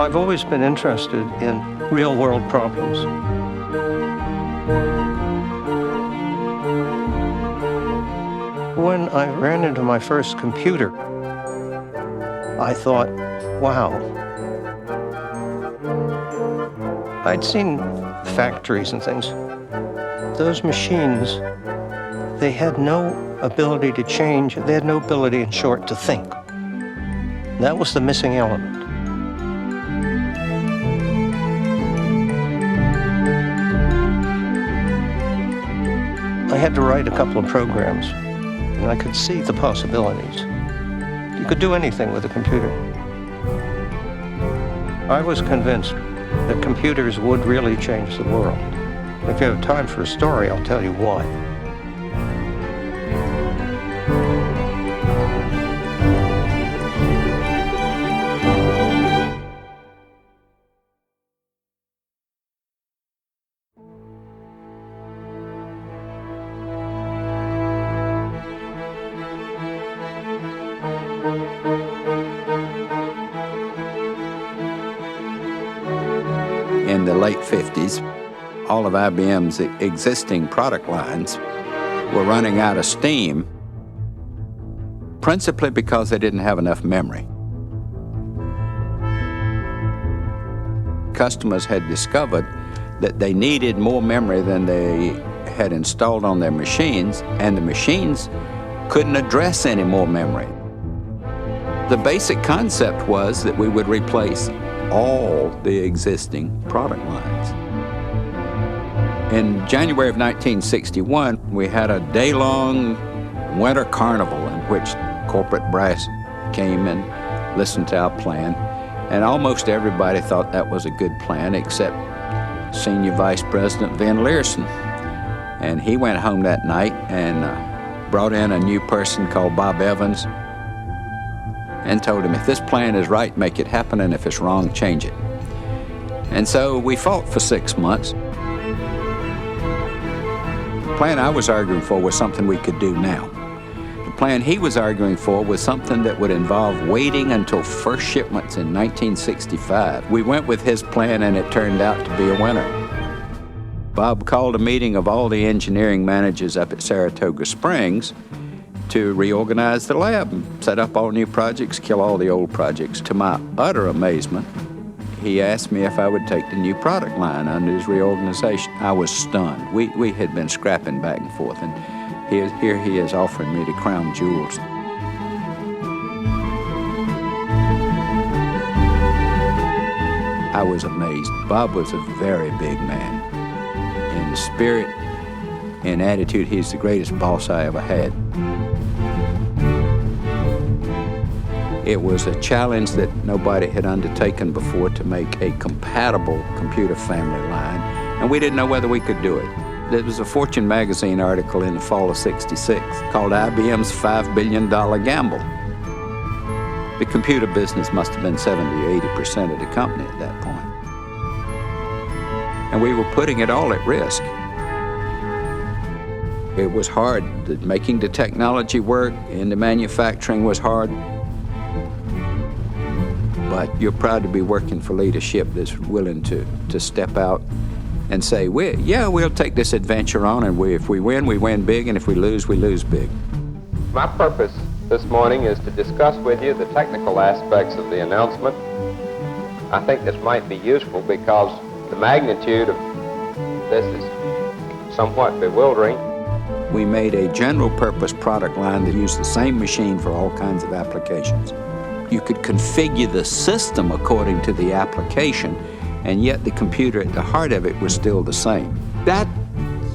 I've always been interested in real-world problems. When I ran into my first computer, I thought, wow. I'd seen factories and things. Those machines, they had no ability to change. They had no ability, in short, to think. That was the missing element. I had to write a couple of programs, and I could see the possibilities. You could do anything with a computer. I was convinced that computers would really change the world. If you have time for a story, I'll tell you why. In the late 50s, all of IBM's existing product lines were running out of steam, principally because they didn't have enough memory. Customers had discovered that they needed more memory than they had installed on their machines, and the machines couldn't address any more memory. The basic concept was that we would replace all the existing product lines. In January of 1961, we had a day-long winter carnival in which corporate brass came and listened to our plan, and almost everybody thought that was a good plan except Senior Vice President Van Leersen. And he went home that night and brought in a new person called Bob Evans and told him, if this plan is right, make it happen, and if it's wrong, change it. And so we fought for 6 months. The plan I was arguing for was something we could do now. The plan he was arguing for was something that would involve waiting until first shipments in 1965. We went with his plan, and it turned out to be a winner. Bob called a meeting of all the engineering managers up at Saratoga Springs to reorganize the lab and set up all new projects, kill all the old projects. To my utter amazement, he asked me if I would take the new product line under his reorganization. I was stunned. We had been scrapping back and forth, and here he is offering me the crown jewels. I was amazed. Bob was a very big man. In spirit, in attitude, he's the greatest boss I ever had. It was a challenge that nobody had undertaken before to make a compatible computer family line, and we didn't know whether we could do it. There was a Fortune magazine article in the fall of '66 called IBM's $5 billion Gamble. The computer business must have been 70 or 80% of the company at that point. And we were putting it all at risk. It was hard. Making the technology work and the manufacturing was hard. But you're proud to be working for leadership that's willing to step out and say, we'll take this adventure on, and if we win big, and if we lose big. My purpose this morning is to discuss with you the technical aspects of the announcement. I think this might be useful because the magnitude of this is somewhat bewildering. We made a general purpose product line that used the same machine for all kinds of applications. You could configure the system according to the application, and yet the computer at the heart of it was still the same. That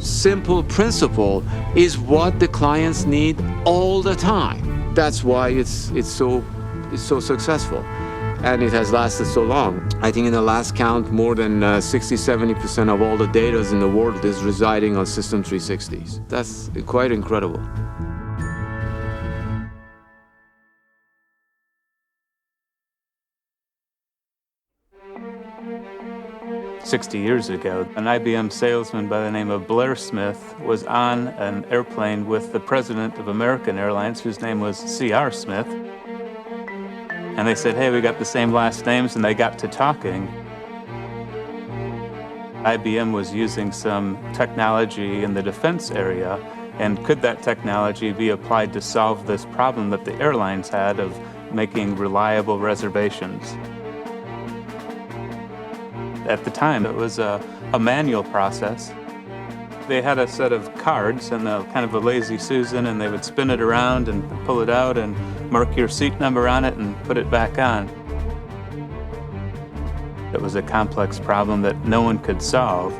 simple principle is what the clients need all the time. That's why it's so successful, and it has lasted so long. I think in the last count, more than 60-70% of all the data in the world is residing on System 360s. That's quite incredible. 60 years ago, an IBM salesman by the name of Blair Smith was on an airplane with the president of American Airlines, whose name was C.R. Smith. And they said, hey, we got the same last names, and they got to talking. IBM was using some technology in the defense area, and could that technology be applied to solve this problem that the airlines had of making reliable reservations? At the time, it was a manual process. They had a set of cards and kind of a lazy Susan, and they would spin it around and pull it out and mark your seat number on it and put it back on. It was a complex problem that no one could solve.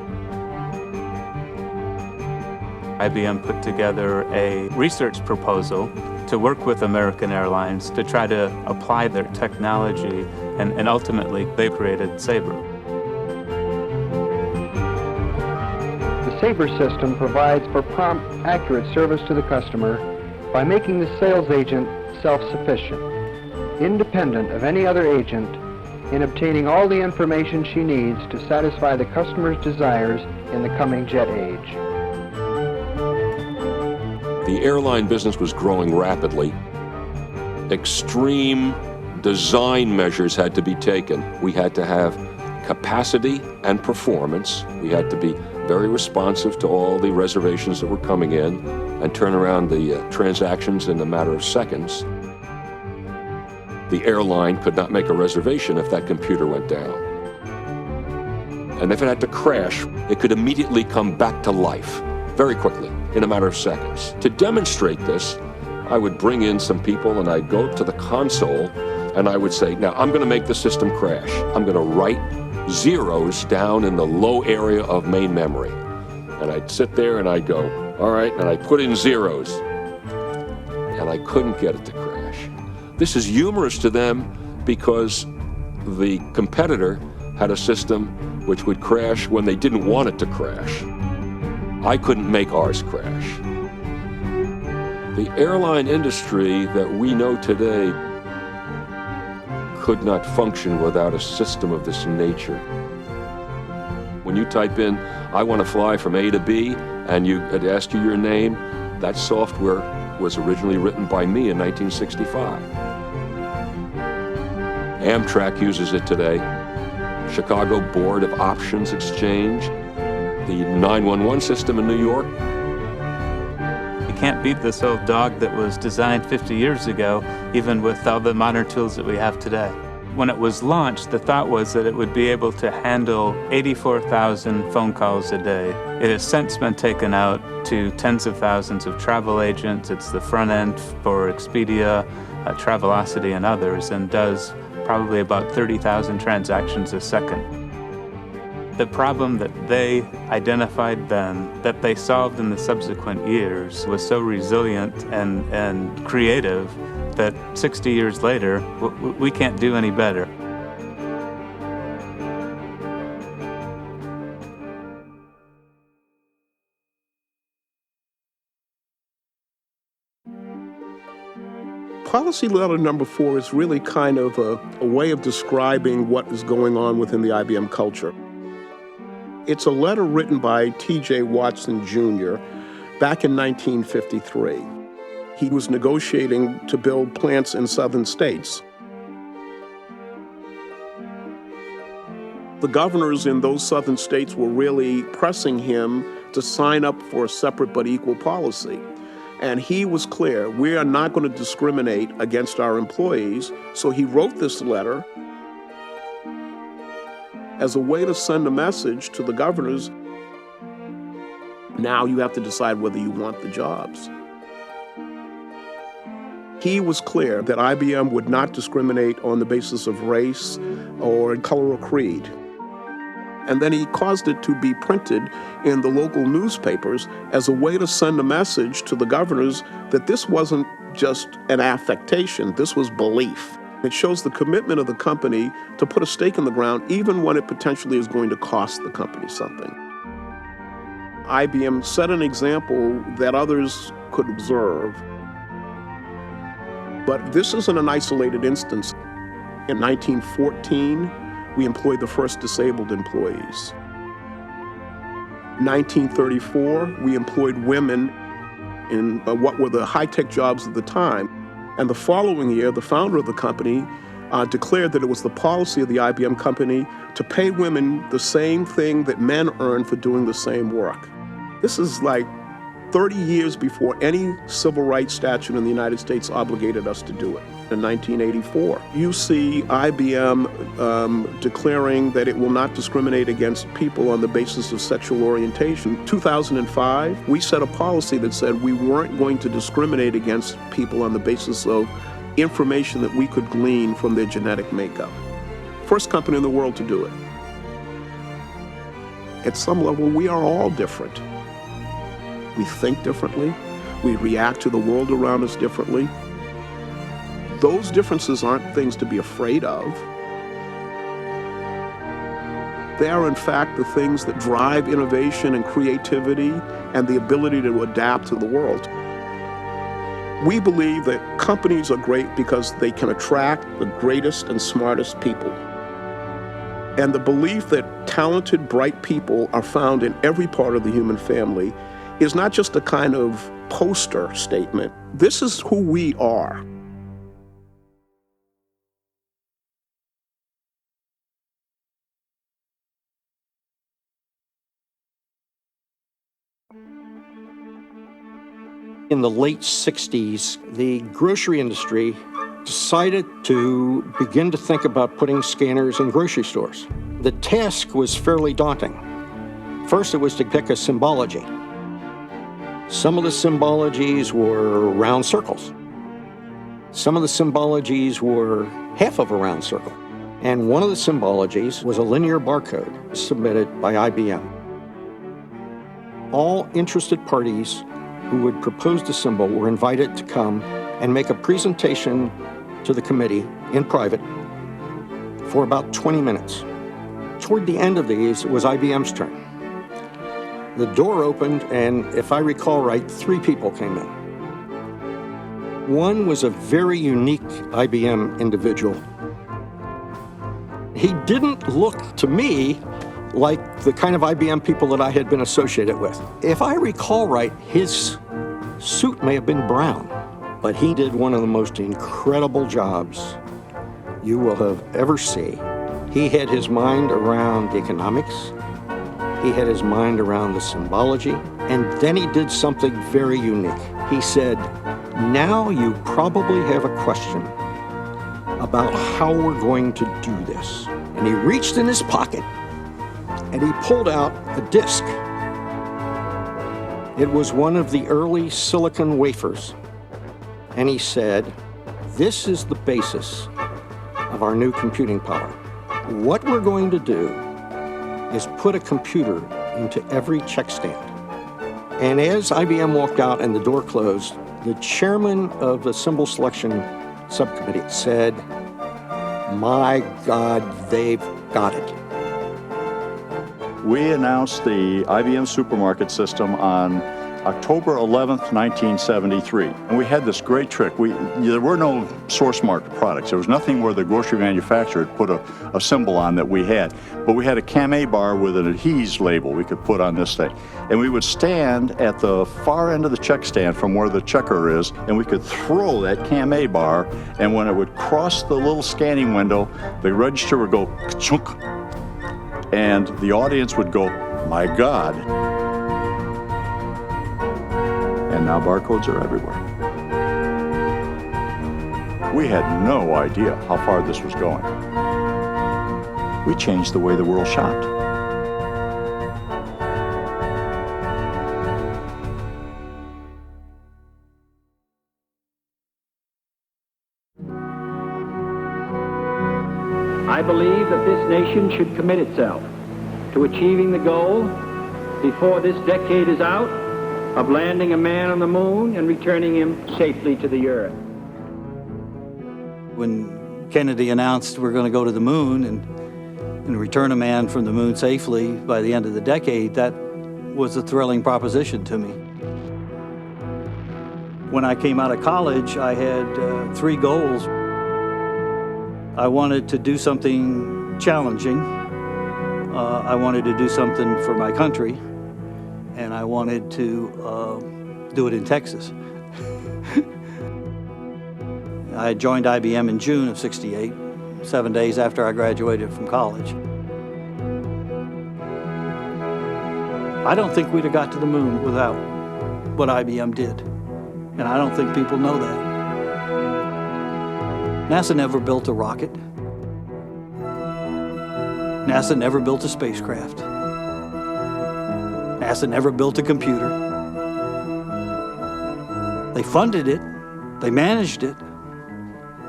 IBM put together a research proposal to work with American Airlines to try to apply their technology, and ultimately they created Sabre. The Sabre system provides for prompt, accurate service to the customer by making the sales agent self-sufficient, independent of any other agent, in obtaining all the information she needs to satisfy the customer's desires in the coming jet age. The airline business was growing rapidly. Extreme design measures had to be taken. We had to have capacity and performance. We had to be very responsive to all the reservations that were coming in and turn around the transactions in a matter of seconds. The airline could not make a reservation if that computer went down. And if it had to crash, it could immediately come back to life very quickly, in a matter of seconds. To demonstrate this, I would bring in some people and I'd go to the console and I would say, now I'm going to make the system crash. I'm going to write zeros down in the low area of main memory. And I'd sit there and I'd go, all right, and I'd put in zeros. And I couldn't get it to crash. This is humorous to them because the competitor had a system which would crash when they didn't want it to crash. I couldn't make ours crash. The airline industry that we know today could not function without a system of this nature. When you type in, I want to fly from A to B, and it asked you your name, that software was originally written by me in 1965. Amtrak uses it today. Chicago Board of Options Exchange, the 911 system in New York. You can't beat this old dog that was designed 50 years ago, even with all the modern tools that we have today. When it was launched, the thought was that it would be able to handle 84,000 phone calls a day. It has since been taken out to tens of thousands of travel agents. It's the front end for Expedia, Travelocity, and others, and does probably about 30,000 transactions a second. The problem that they identified then, that they solved in the subsequent years, was so resilient and creative that 60 years later, we can't do any better. Policy letter number 4 is really kind of a way of describing what is going on within the IBM culture. It's a letter written by T.J. Watson Jr. back in 1953. He was negotiating to build plants in southern states. The governors in those southern states were really pressing him to sign up for a separate but equal policy. And he was clear, we are not going to discriminate against our employees. So he wrote this letter as a way to send a message to the governors. Now you have to decide whether you want the jobs. He was clear that IBM would not discriminate on the basis of race or color or creed. And then he caused it to be printed in the local newspapers as a way to send a message to the governors that this wasn't just an affectation, this was belief. It shows the commitment of the company to put a stake in the ground even when it potentially is going to cost the company something. IBM set an example that others could observe. But this isn't an isolated instance. In 1914, we employed the first disabled employees. 1934, we employed women in what were the high-tech jobs of the time. And the following year, the founder of the company declared that it was the policy of the IBM company to pay women the same thing that men earn for doing the same work. This is like 30 years before any civil rights statute in the United States obligated us to do it. In 1984, you see IBM declaring that it will not discriminate against people on the basis of sexual orientation. In 2005, we set a policy that said we weren't going to discriminate against people on the basis of information that we could glean from their genetic makeup. First company in the world to do it. At some level, we are all different. We think differently. We react to the world around us differently. Those differences aren't things to be afraid of. They are, in fact, the things that drive innovation and creativity and the ability to adapt to the world. We believe that companies are great because they can attract the greatest and smartest people. And the belief that talented, bright people are found in every part of the human family is not just a kind of poster statement. This is who we are. In the late 60s, the grocery industry decided to begin to think about putting scanners in grocery stores. The task was fairly daunting. First, it was to pick a symbology. Some of the symbologies were round circles. Some of the symbologies were half of a round circle. And one of the symbologies was a linear barcode submitted by IBM. All interested parties who would propose the symbol were invited to come and make a presentation to the committee in private for about 20 minutes. Toward the end of these, it was IBM's turn. The door opened, and if I recall right, 3 people came in. One was a very unique IBM individual. He didn't look to me like the kind of IBM people that I had been associated with. If I recall right, his suit may have been brown, but he did one of the most incredible jobs you will have ever seen. He had his mind around economics, he had his mind around the symbology, and then he did something very unique. He said, "Now you probably have a question about how we're going to do this." And he reached in his pocket and he pulled out a disk. It was one of the early silicon wafers. And he said, "This is the basis of our new computing power. What we're going to do is put a computer into every check stand." And as IBM walked out and the door closed, the chairman of the symbol selection subcommittee said, "My God, they've got it." We announced the IBM supermarket system on October 11th, 1973. And we had this great trick. There were no source marked products. There was nothing where the grocery manufacturer had put a symbol on that we had. But we had a Cam-A bar with an adhese label we could put on this thing. And we would stand at the far end of the check stand from where the checker is, and we could throw that Cam-A bar, and when it would cross the little scanning window, the register would go ka-chunk, and the audience would go, "My God." And now barcodes are everywhere. We had no idea how far this was going. We changed the way the world shopped. I believe that this nation should commit itself to achieving the goal before this decade is out of landing a man on the moon and returning him safely to the earth. When Kennedy announced we're going to go to the moon and return a man from the moon safely by the end of the decade, that was a thrilling proposition to me. When I came out of college, I had 3 goals. I wanted to do something challenging. I wanted to do something for my country. And I wanted to do it in Texas. I joined IBM in June of '68. 7 days after I graduated from college. I don't think we'd have got to the moon without what IBM did. And I don't think people know that. NASA never built a rocket. NASA never built a spacecraft. NASA never built a computer. They funded it, they managed it,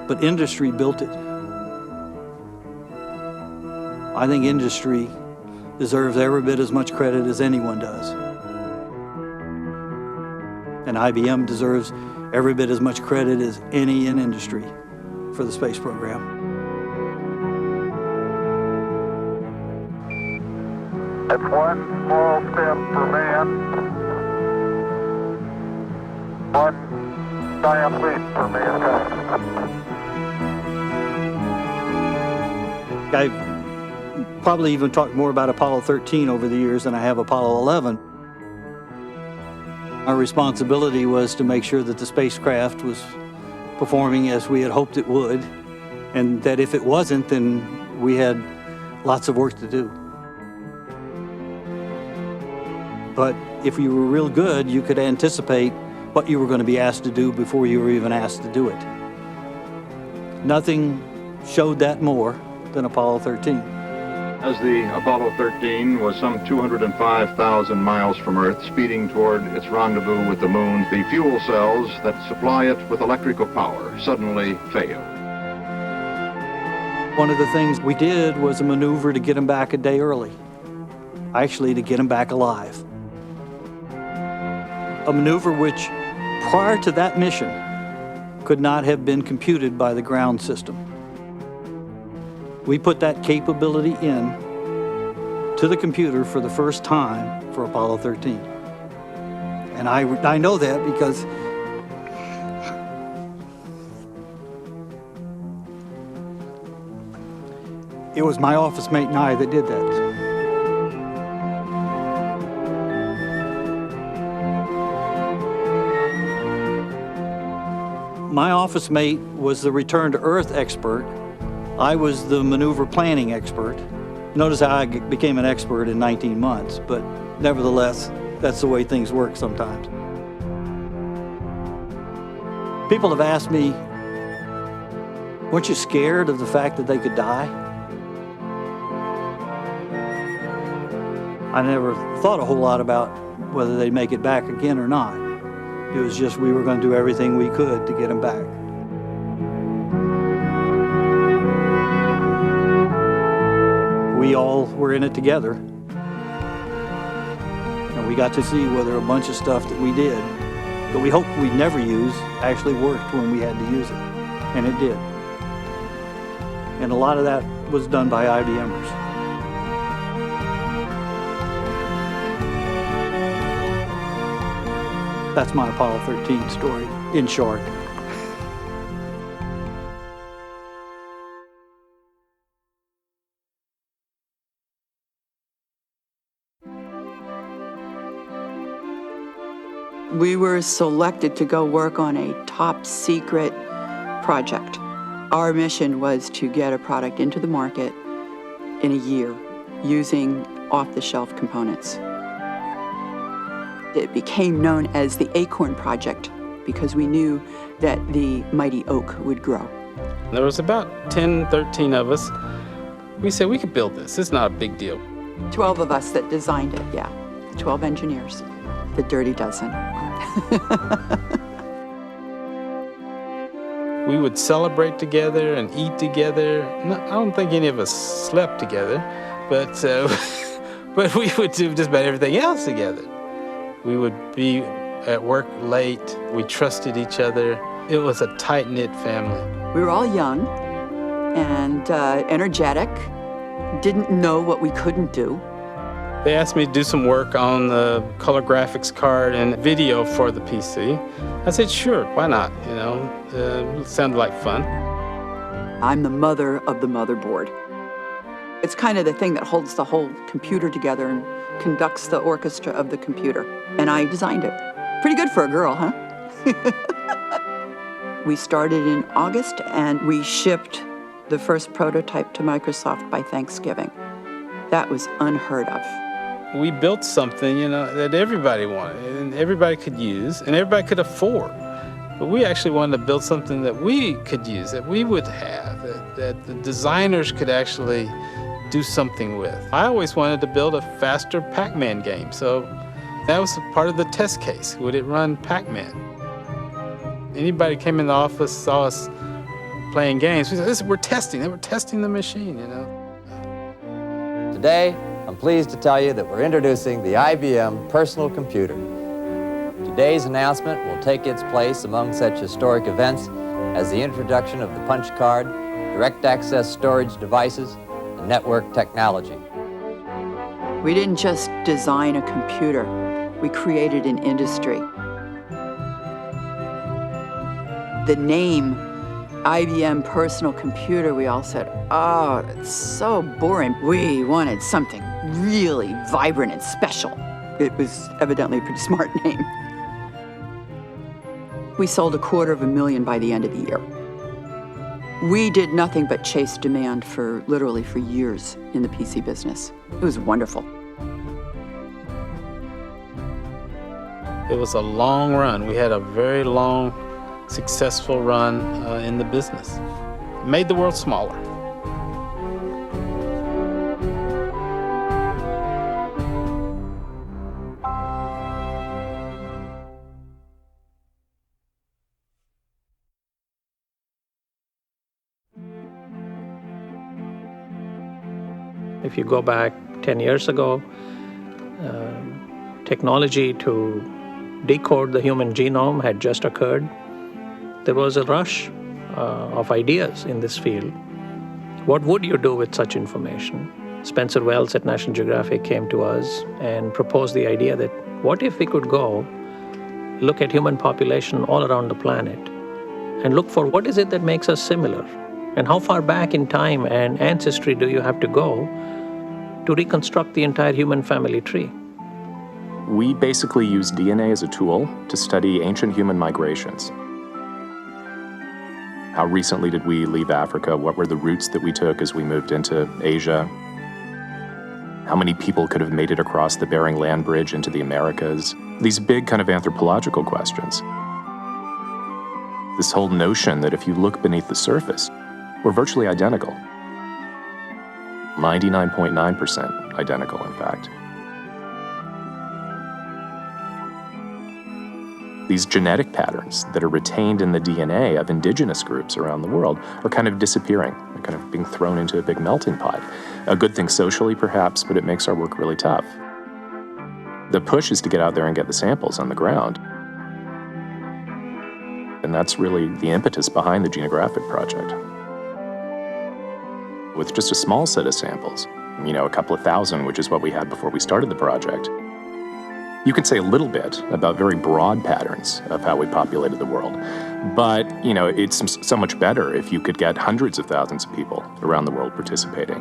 but industry built it. I think industry deserves every bit as much credit as anyone does. And IBM deserves every bit as much credit as any in industry for the space program. It's one small step for man, one giant leap for mankind. I've probably even talked more about Apollo 13 over the years than I have Apollo 11. Our responsibility was to make sure that the spacecraft was performing as we had hoped it would, and that if it wasn't, then we had lots of work to do. But if you were real good, you could anticipate what you were going to be asked to do before you were even asked to do it. Nothing showed that more than Apollo 13. As the Apollo 13 was some 205,000 miles from Earth, speeding toward its rendezvous with the moon, the fuel cells that supply it with electrical power suddenly failed. One of the things we did was a maneuver to get them back a day early. Actually, to get them back alive. A maneuver which, prior to that mission, could not have been computed by the ground system. We put that capability in to the computer for the first time for Apollo 13. And I know that because it was my office mate and I that did that. My office mate was the return to Earth expert. I was the maneuver planning expert. Notice how I became an expert in 19 months, but nevertheless, that's the way things work sometimes. People have asked me, weren't you scared of the fact that they could die? I never thought a whole lot about whether they'd make it back again or not. It was just we were going to do everything we could to get them back. We all were in it together. And we got to see whether a bunch of stuff that we did, that we hoped we'd never use, actually worked when we had to use it. And it did. And a lot of that was done by IBMers. That's my Apollo 13 story, in short. We were selected to go work on a top secret project. Our mission was to get a product into the market in a year using off-the-shelf components. It became known as the Acorn Project because we knew that the mighty oak would grow. There was about 10, 13 of us. We said we could build this. It's not a big deal. 12 of us that designed it, yeah. 12 engineers. The dirty dozen. We would celebrate together and eat together. No, I don't think any of us slept together, but but we would do just about everything else together. We would be at work late. We trusted each other. It was a tight-knit family. We were all young and energetic, didn't know what we couldn't do. They asked me to do some work on the color graphics card and video for the PC. I said, sure, why not? You know, it sounded like fun. I'm the mother of the motherboard. It's kind of the thing that holds the whole computer together and conducts the orchestra of the computer. And I designed it. Pretty good for a girl, huh? We started in August and we shipped the first prototype to Microsoft by Thanksgiving. That was unheard of. We built something, that everybody wanted and everybody could use and everybody could afford. But we actually wanted to build something that we could use, that we would have, that the designers could actually do something with. I always wanted to build a faster Pac-Man game, so that was part of the test case. Would it run Pac-Man? Anybody came in the office, saw us playing games, we said, we're testing. They were testing the machine, Today, I'm pleased to tell you that we're introducing the IBM personal computer. Today's announcement will take its place among such historic events as the introduction of the punch card, direct access storage devices, and network technology. We didn't just design a computer, we created an industry. The name IBM personal computer, we all said, oh, it's so boring. We wanted something really vibrant and special. It was evidently a pretty smart name. We sold 250,000 by the end of the year. We did nothing but chase demand literally for years in the PC business. It was wonderful. It was a long run. We had a very long, successful run in the business. It made the world smaller. If you go back 10 years ago, technology to decode the human genome had just occurred. There was a rush of ideas in this field. What would you do with such information? Spencer Wells at National Geographic came to us and proposed the idea that what if we could go look at human population all around the planet and look for what is it that makes us similar? And how far back in time and ancestry do you have to go to reconstruct the entire human family tree? We basically use DNA as a tool to study ancient human migrations. How recently did we leave Africa? What were the routes that we took as we moved into Asia? How many people could have made it across the Bering Land Bridge into the Americas? These big kind of anthropological questions. This whole notion that if you look beneath the surface, we're virtually identical. 99.9% identical, in fact. These genetic patterns that are retained in the DNA of indigenous groups around the world are kind of disappearing. They're kind of being thrown into a big melting pot. A good thing socially, perhaps, but it makes our work really tough. The push is to get out there and get the samples on the ground. And that's really the impetus behind the Genographic project. With just a small set of samples, a couple of thousand, which is what we had before we started the project, you could say a little bit about very broad patterns of how we populated the world. But, it's so much better if you could get hundreds of thousands of people around the world participating.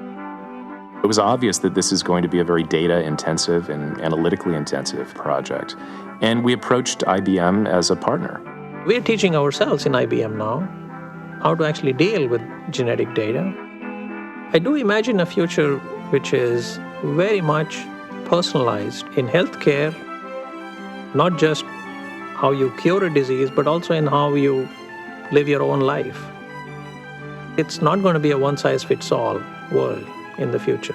It was obvious that this is going to be a very data-intensive and analytically intensive project. And we approached IBM as a partner. We're teaching ourselves in IBM now how to actually deal with genetic data. I do imagine a future which is very much personalized in healthcare, not just how you cure a disease, but also in how you live your own life. It's not going to be a one-size-fits-all world in the future.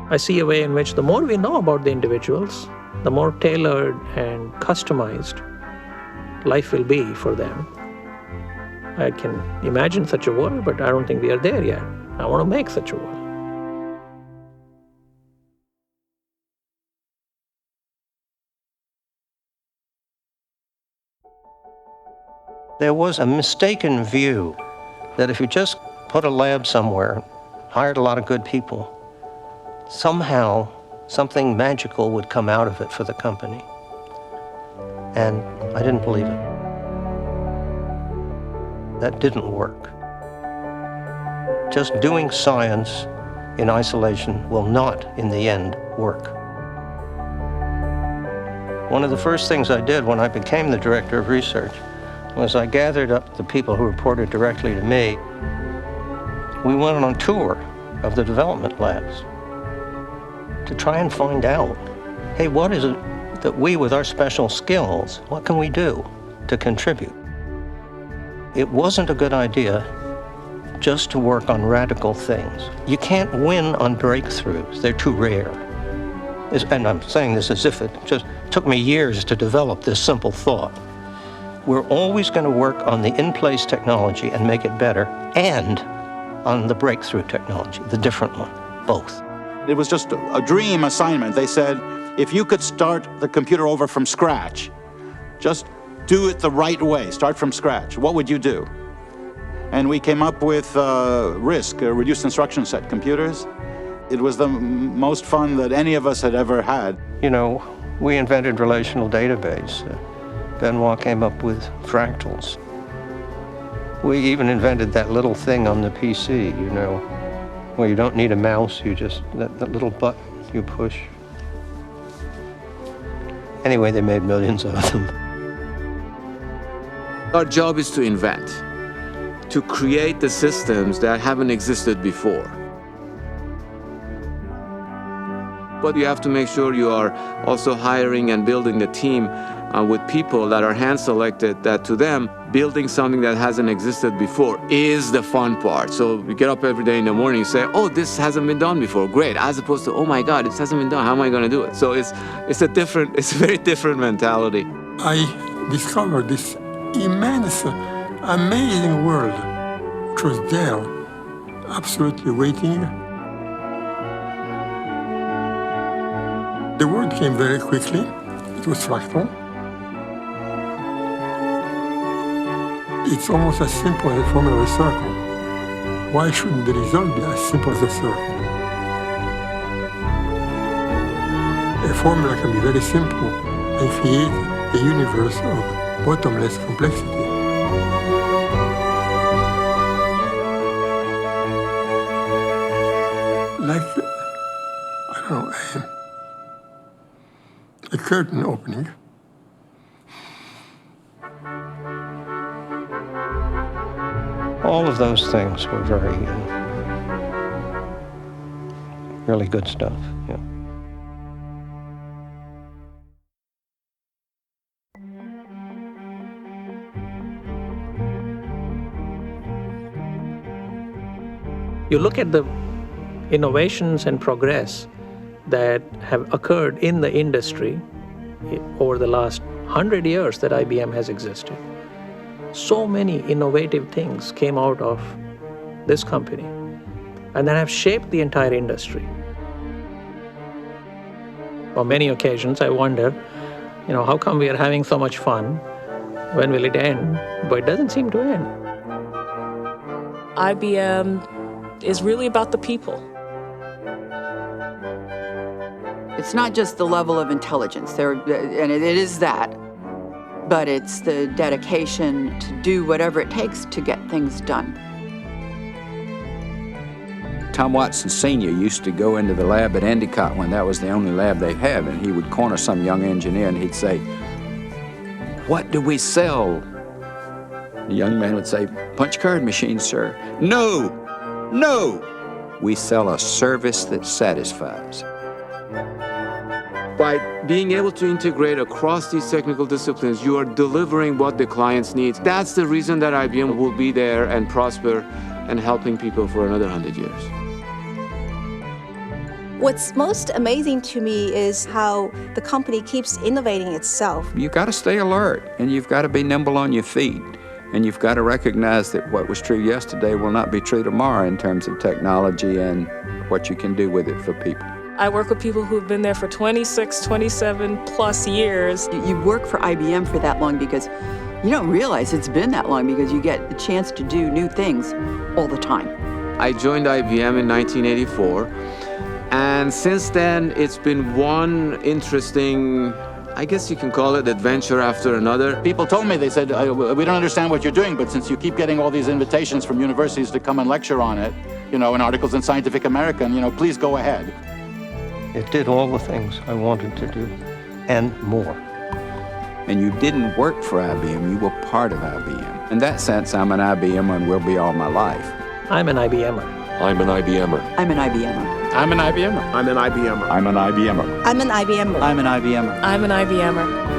I see a way in which the more we know about the individuals, the more tailored and customized life will be for them. I can imagine such a world, but I don't think we are there yet. I want to make such a world. There was a mistaken view that if you just put a lab somewhere, hired a lot of good people, somehow something magical would come out of it for the company. And I didn't believe it. That didn't work. Just doing science in isolation will not, in the end, work. One of the first things I did when I became the director of research was I gathered up the people who reported directly to me We went on a tour of the development labs to try and find out, hey, what is it that we, with our special skills, what can we do to contribute? It wasn't a good idea just to work on radical things. You can't win on breakthroughs. They're too rare. And I'm saying this as if it just took me years to develop this simple thought. We're always going to work on the in-place technology and make it better, and on the breakthrough technology, the different one, both. It was just a dream assignment. They said, if you could start the computer over from scratch, just do it the right way, start from scratch, what would you do? And we came up with RISC, reduced instruction set computers. It was the most fun that any of us had ever had. You know, we invented relational database. Benoit came up with fractals. We even invented that little thing on the PC, you know, where you don't need a mouse, you just, that little button you push. Anyway, they made millions of them. Our job is to invent, to create the systems that haven't existed before. But you have to make sure you are also hiring and building the team with people that are hand-selected, that to them, building something that hasn't existed before is the fun part. So we get up every day in the morning and say, oh, this hasn't been done before, great, as opposed to, oh my God, it hasn't been done, how am I gonna do it? So it's a very different mentality. I discovered this immense, amazing world, which was there, absolutely waiting. The word came very quickly. It was fractal. It's almost as simple as the formula of a circle. Why shouldn't the result be as simple as a circle? A formula can be very simple and create a universe of bottomless complexity. Like, I don't know, a curtain opening. All of those things were very, really good stuff, yeah. You look at the innovations and progress that have occurred in the industry over the last 100 years that IBM has existed. So many innovative things came out of this company and that have shaped the entire industry. On many occasions, I wonder, how come we are having so much fun? When will it end? But it doesn't seem to end. IBM is really about the people. It's not just the level of intelligence, and it is that, but it's the dedication to do whatever it takes to get things done. Tom Watson Sr. used to go into the lab at Endicott when that was the only lab they had, and he would corner some young engineer and he'd say, "What do we sell?" The young man would say, "Punch card machines, sir." "No, no, we sell a service that satisfies." By being able to integrate across these technical disciplines, you are delivering what the clients need. That's the reason that IBM will be there and prosper and helping people for another 100 years. What's most amazing to me is how the company keeps innovating itself. You've got to stay alert, and you've got to be nimble on your feet, and you've got to recognize that what was true yesterday will not be true tomorrow in terms of technology and what you can do with it for people. I work with people who've been there for 26, 27 plus years. You work for IBM for that long because you don't realize it's been that long, because you get the chance to do new things all the time. I joined IBM in 1984, and since then it's been one interesting, I guess you can call it, adventure after another. People told me, they said, we don't understand what you're doing, but since you keep getting all these invitations from universities to come and lecture on it, in articles in Scientific American, please go ahead. It did all the things I wanted to do, and more. And you didn't work for IBM, you were part of IBM. In that sense, I'm an IBM and will be all my life. I'm an IBMer. I'm an IBMer. I'm an IBMer. I'm an IBMer. I'm an IBMer. I'm an IBMer. I'm an IBMer. I'm an IBMer. I'm an IBMer.